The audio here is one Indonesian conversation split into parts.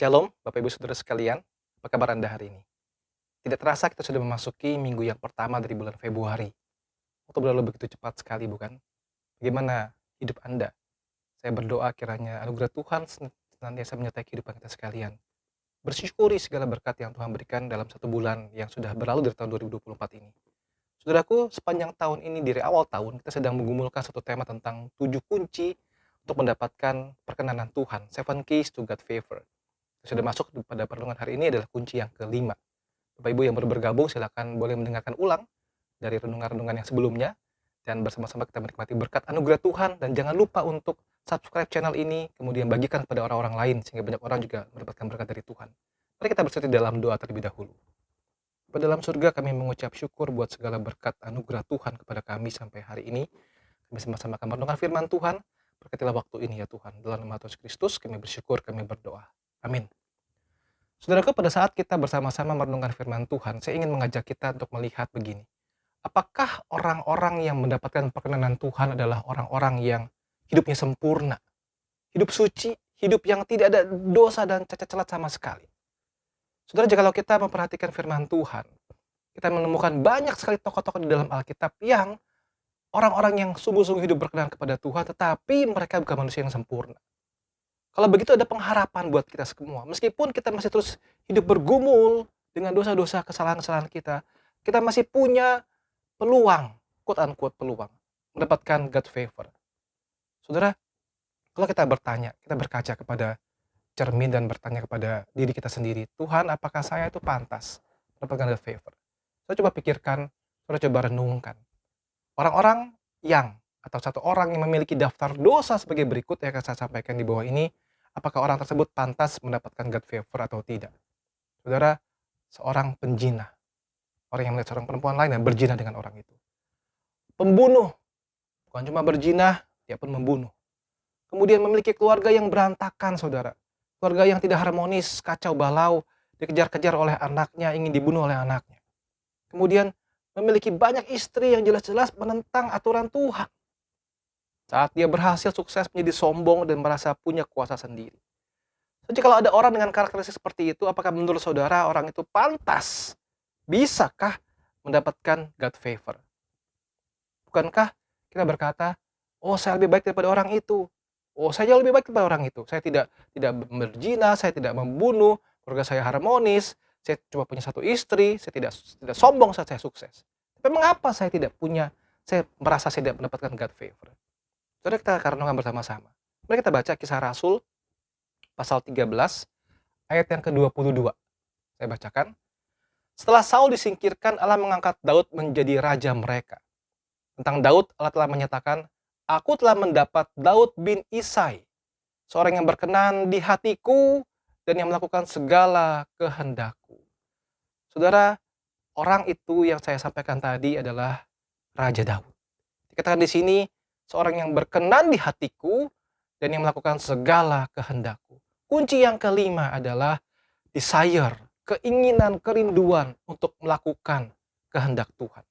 Shalom, Bapak Ibu Saudara sekalian. Apa kabar Anda hari ini? Tidak terasa kita sudah memasuki minggu yang pertama dari bulan Februari. Waktu berlalu begitu cepat sekali, bukan? Bagaimana hidup Anda? Saya berdoa kiranya anugerah Tuhan senantiasa menyertai kehidupan kita sekalian. Bersyukuri segala berkat yang Tuhan berikan dalam satu bulan yang sudah berlalu dari tahun 2024 ini. Saudaraku, sepanjang tahun ini, dari awal tahun, kita sedang menggumulkan satu tema tentang 7 kunci untuk mendapatkan perkenanan Tuhan. 7 keys to God favor. Sudah masuk pada perlindungan hari ini adalah kunci yang kelima. Bapak Ibu yang baru bergabung silakan boleh mendengarkan ulang dari renungan-renungan yang sebelumnya dan bersama-sama kita menikmati berkat anugerah Tuhan, dan jangan lupa untuk subscribe channel ini kemudian bagikan kepada orang-orang lain sehingga banyak orang juga mendapatkan berkat dari Tuhan. Mari kita bersatu dalam doa terlebih dahulu. Pada dalam surga kami mengucap syukur buat segala berkat anugerah Tuhan kepada kami sampai hari ini. Kami sama-sama akan merenungkan firman Tuhan. Berkatilah waktu ini ya Tuhan. Dalam nama Tuhan Kristus kami bersyukur, kami berdoa. Amin. Saudaraku, pada saat kita bersama-sama merenungkan firman Tuhan, saya ingin mengajak kita untuk melihat begini. Apakah orang-orang yang mendapatkan perkenanan Tuhan adalah orang-orang yang hidupnya sempurna, hidup suci, hidup yang tidak ada dosa dan cacat celat sama sekali? Saudara, jikalau kita memperhatikan firman Tuhan, kita menemukan banyak sekali tokoh-tokoh di dalam Alkitab yang orang-orang yang sungguh-sungguh hidup berkenan kepada Tuhan, tetapi mereka bukan manusia yang sempurna. Kalau begitu ada pengharapan buat kita semua. Meskipun kita masih terus hidup bergumul dengan dosa-dosa, kesalahan-kesalahan kita, kita masih punya peluang, quote-unquote peluang, mendapatkan God favor. Saudara, kalau kita bertanya, kita berkaca kepada cermin dan bertanya kepada diri kita sendiri, Tuhan, apakah saya itu pantas mendapatkan God favor? Saya coba pikirkan, saya coba renungkan. Orang-orang yang, atau satu orang yang memiliki daftar dosa sebagai berikut yang akan saya sampaikan di bawah ini, apakah orang tersebut pantas mendapatkan God favor atau tidak? Saudara, seorang penjinah, orang yang melihat seorang perempuan lain dan berjinah dengan orang itu. Pembunuh, bukan cuma berjinah, dia pun membunuh. Kemudian memiliki keluarga yang berantakan, saudara. Keluarga yang tidak harmonis, kacau balau, dikejar-kejar oleh anaknya, ingin dibunuh oleh anaknya. Kemudian memiliki banyak istri yang jelas-jelas menentang aturan Tuhan. Saat dia berhasil sukses menjadi sombong dan merasa punya kuasa sendiri. Jadi kalau ada orang dengan karakteristik seperti itu, apakah menurut saudara orang itu pantas? Bisakah mendapatkan God favor? Bukankah kita berkata, oh saya lebih baik daripada orang itu. Oh saya jauh lebih baik daripada orang itu. Saya tidak berzina, saya tidak membunuh, keluarga saya harmonis, saya cuma punya satu istri, saya tidak sombong saat saya sukses. Tapi mengapa saya tidak punya, saya merasa saya tidak mendapatkan God favor? Saudara, kita akan renungkan bersama-sama. Mari kita baca Kisah Rasul pasal 13 ayat yang ke-22. Saya bacakan. Setelah Saul disingkirkan, Allah mengangkat Daud menjadi raja mereka. Tentang Daud, Allah telah menyatakan, aku telah mendapat Daud bin Isai, seorang yang berkenan di hatiku dan yang melakukan segala kehendakku. Saudara, orang itu yang saya sampaikan tadi adalah Raja Daud. Dikatakan di sini, seorang yang berkenan di hatiku dan yang melakukan segala kehendakku. Kunci yang kelima adalah desire, keinginan, kerinduan untuk melakukan kehendak Tuhan.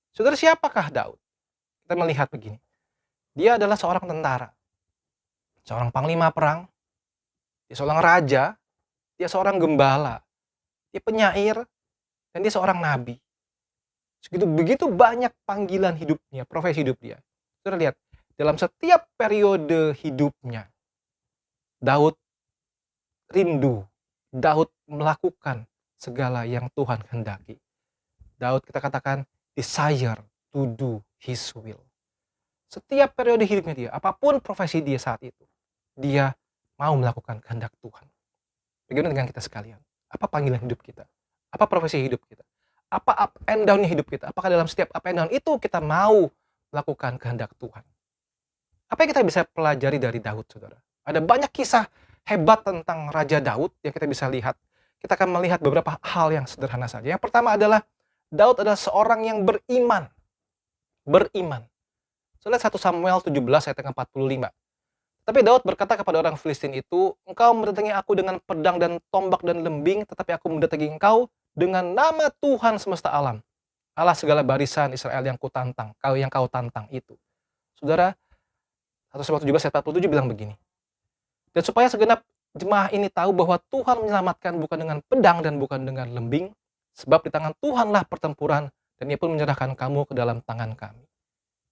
Saudara, siapakah Daud? Kita melihat begini. Dia adalah seorang tentara, seorang panglima perang, dia seorang raja, dia seorang gembala, dia penyair, dan dia seorang nabi. Begitu banyak panggilan hidupnya, profesi hidup dia. Saudara lihat, dalam setiap periode hidupnya, Daud rindu, Daud melakukan segala yang Tuhan kehendaki. Daud kita katakan desire to do his will. Setiap periode hidupnya dia, apapun profesi dia saat itu, dia mau melakukan kehendak Tuhan. Bagaimana dengan kita sekalian? Apa panggilan hidup kita? Apa profesi hidup kita? Apa up and down-nya hidup kita? Apakah dalam setiap up and down itu kita mau melakukan kehendak Tuhan? Apa yang kita bisa pelajari dari Daud, saudara? Ada banyak kisah hebat tentang Raja Daud yang kita bisa lihat. Kita akan melihat beberapa hal yang sederhana saja. Yang pertama adalah Daud adalah seorang yang beriman. Beriman. Lihat 1 Samuel 17 ayat 45. Tapi Daud berkata kepada orang Filistin itu, engkau mendatangi aku dengan pedang dan tombak dan lembing, tetapi aku mendatangi engkau dengan nama Tuhan semesta alam. Allah segala barisan Israel yang kutantang, yang kau tantang itu. Saudara, 1 Samuel 17 ayat 47 bilang begini. Dan supaya segenap Jemaah ini tahu bahwa Tuhan menyelamatkan bukan dengan pedang dan bukan dengan lembing, sebab di tangan Tuhanlah pertempuran, dan Ia pun menyerahkan kamu ke dalam tangan kami.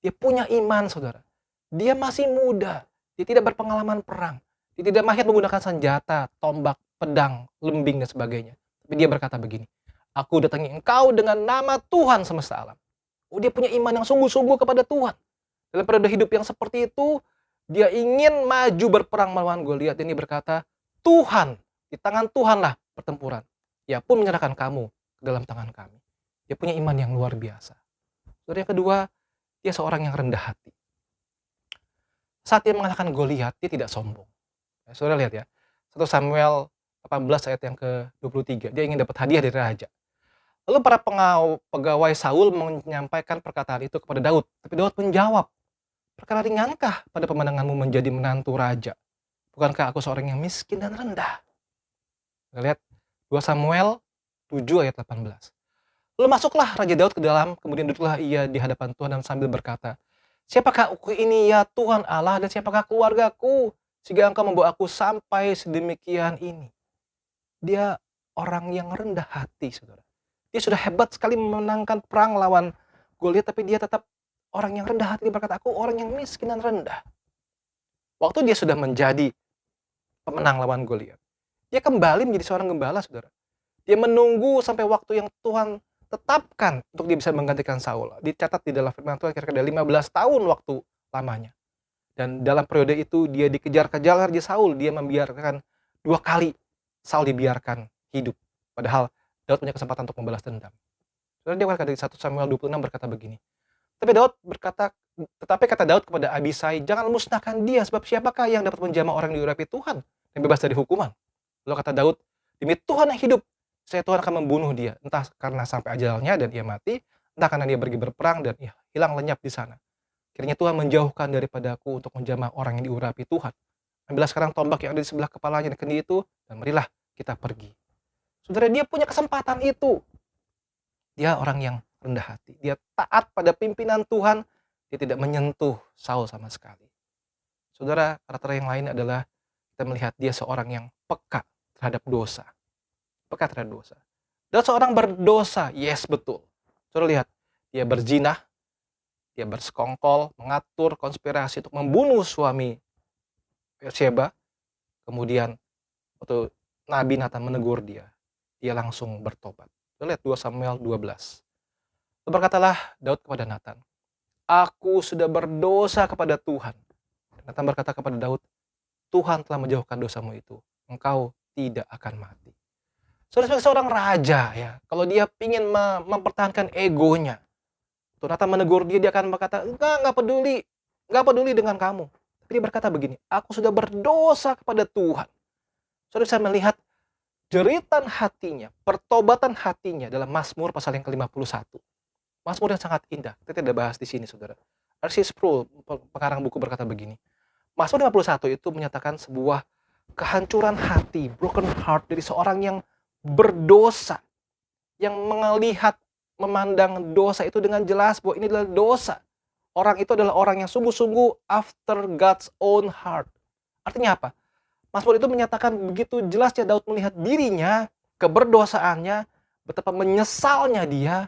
Dia punya iman, saudara. Dia masih muda. Dia tidak berpengalaman perang. Dia tidak mahir menggunakan senjata, tombak, pedang, lembing, dan sebagainya. Tapi dia berkata begini, aku datangi engkau dengan nama Tuhan semesta alam. Oh, dia punya iman yang sungguh-sungguh kepada Tuhan. Dalam periode hidup yang seperti itu, dia ingin maju berperang melawan Goliat. Dan dia berkata, Tuhan, di tangan Tuhanlah pertempuran. Ia pun menyerahkan kamu ke dalam tangan kami. Dia punya iman yang luar biasa. Saudara, yang kedua, dia seorang yang rendah hati. Saat dia mengalahkan Goliat, dia tidak sombong. Saudara lihat ya, 1 Samuel 18 ayat yang ke-23, dia ingin dapat hadiah dari raja. Lalu para pegawai Saul menyampaikan perkataan itu kepada Daud. Tapi Daud menjawab, perkara ringankah pada pemandanganmu menjadi menantu raja? Bukankah aku seorang yang miskin dan rendah? Kita lihat 2 Samuel 7 ayat 18. Lalu masuklah Raja Daud ke dalam, kemudian duduklah ia di hadapan Tuhan dan sambil berkata, siapakah aku ini ya Tuhan Allah, dan siapakah keluargaku, sehingga engkau membawa aku sampai sedemikian ini. Dia orang yang rendah hati, saudara. Dia sudah hebat sekali memenangkan perang lawan Goliat, tapi dia tetap orang yang rendah hati. Dia berkata, aku orang yang miskin dan rendah. Waktu dia sudah menjadi pemenang lawan Goliat, dia kembali menjadi seorang gembala, saudara. Dia menunggu sampai waktu yang Tuhan tetapkan untuk dia bisa menggantikan Saul. Dicatat di dalam firman Tuhan kira-kira 15 tahun waktu lamanya. Dan dalam periode itu dia dikejar-kejar Raja Saul. Dia membiarkan 2 kali Saul dibiarkan hidup. Padahal Daud punya kesempatan untuk membalas dendam. Lalu dia berkata di 1 Samuel 26 berkata begini. Tetapi kata Daud kepada Abisai, jangan musnahkan dia, sebab siapakah yang dapat menjamah orang yang diurapi Tuhan dan bebas dari hukuman. Lalu kata Daud, demi Tuhan yang hidup, saya Tuhan akan membunuh dia, entah karena sampai ajalnya dan ia mati, entah karena dia pergi berperang dan ia hilang lenyap di sana. Kiranya Tuhan menjauhkan daripadaku untuk menjamah orang yang diurapi Tuhan. Ambillah sekarang tombak yang ada di sebelah kepalanya dan kendi itu, dan marilah kita pergi. Saudara, dia punya kesempatan itu. Dia orang yang rendah hati. Dia taat pada pimpinan Tuhan. Dia tidak menyentuh Saul sama sekali. Saudara, karakter yang lain adalah kita melihat dia seorang yang peka terhadap dosa. Peka terhadap dosa. Dan seorang berdosa, yes betul. Saudara lihat, dia berzinah, dia bersekongkol, mengatur konspirasi untuk membunuh suami Bathsheba. Kemudian waktu Nabi Nathan menegur dia langsung bertobat. Kita lihat 2 Samuel 12. Lalu berkatalah Daud kepada Nathan, aku sudah berdosa kepada Tuhan. Nathan berkata kepada Daud, Tuhan telah menjauhkan dosamu itu. Engkau tidak akan mati. Sebagai seorang raja, ya, kalau dia ingin mempertahankan egonya, Nathan menegur dia akan berkata, enggak peduli dengan kamu. Tapi dia berkata begini, aku sudah berdosa kepada Tuhan. Saudara bisa melihat jeritan hatinya, pertobatan hatinya dalam Mazmur pasal yang ke-51. Mazmur yang sangat indah, kita tidak bahas di sini, saudara. R.C. Sproul, pengarang buku, berkata begini, Mazmur 51 itu menyatakan sebuah kehancuran hati, broken heart dari seorang yang berdosa, yang melihat, memandang dosa itu dengan jelas bahwa ini adalah dosa. Orang itu adalah orang yang sungguh-sungguh after God's own heart. Artinya apa? Mazmur itu menyatakan begitu jelasnya Daud melihat dirinya, keberdosaannya, betapa menyesalnya dia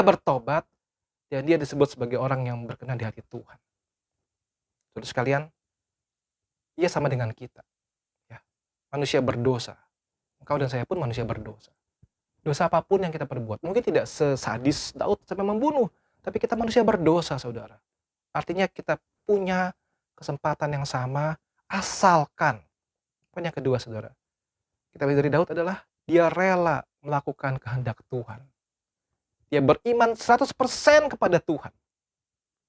bertobat, dan dia disebut sebagai orang yang berkenan di hati Tuhan. Saudara sekalian, ia sama dengan kita. Ya, manusia berdosa. Engkau dan saya pun manusia berdosa. Dosa apapun yang kita perbuat, mungkin tidak sesadis Daud sampai membunuh, tapi kita manusia berdosa, saudara. Artinya kita punya kesempatan yang sama, asalkan. Poin yang kedua, saudara, kita lihat dari Daud adalah dia rela melakukan kehendak Tuhan. Dia beriman 100% kepada Tuhan.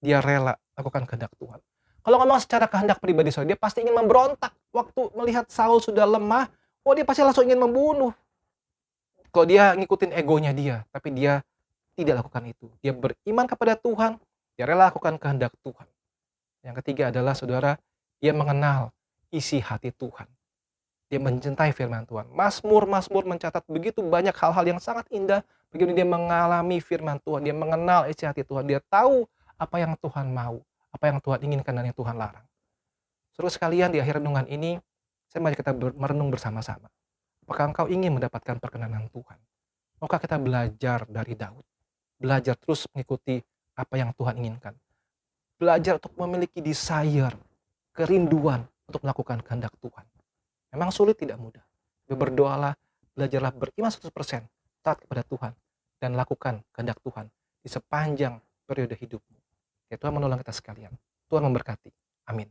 Dia rela lakukan kehendak Tuhan. Kalau ngomong secara kehendak pribadi, saudara, dia pasti ingin memberontak. Waktu melihat Saul sudah lemah, dia pasti langsung ingin membunuh. Kalau dia ngikutin egonya dia, tapi dia tidak lakukan itu. Dia beriman kepada Tuhan, dia rela lakukan kehendak Tuhan. Yang ketiga adalah, saudara, dia mengenal isi hati Tuhan. Dia mencintai firman Tuhan. Mazmur mencatat begitu banyak hal-hal yang sangat indah. Bagaimana dia mengalami firman Tuhan. Dia mengenal isi hati Tuhan. Dia tahu apa yang Tuhan mau, apa yang Tuhan inginkan dan yang Tuhan larang. Saudara sekalian, di akhir renungan ini, Saya mengajak kita merenung bersama-sama. Apakah engkau ingin mendapatkan perkenanan Tuhan? Maukah kita belajar dari Daud? Belajar terus mengikuti apa yang Tuhan inginkan. Belajar untuk memiliki desire, kerinduan untuk melakukan kehendak Tuhan. Memang sulit, tidak mudah. Tapi berdoalah, belajarlah beriman 100%, taat kepada Tuhan, dan lakukan kehendak Tuhan di sepanjang periode hidupmu. Ya, Tuhan menolong kita sekalian. Tuhan memberkati. Amin.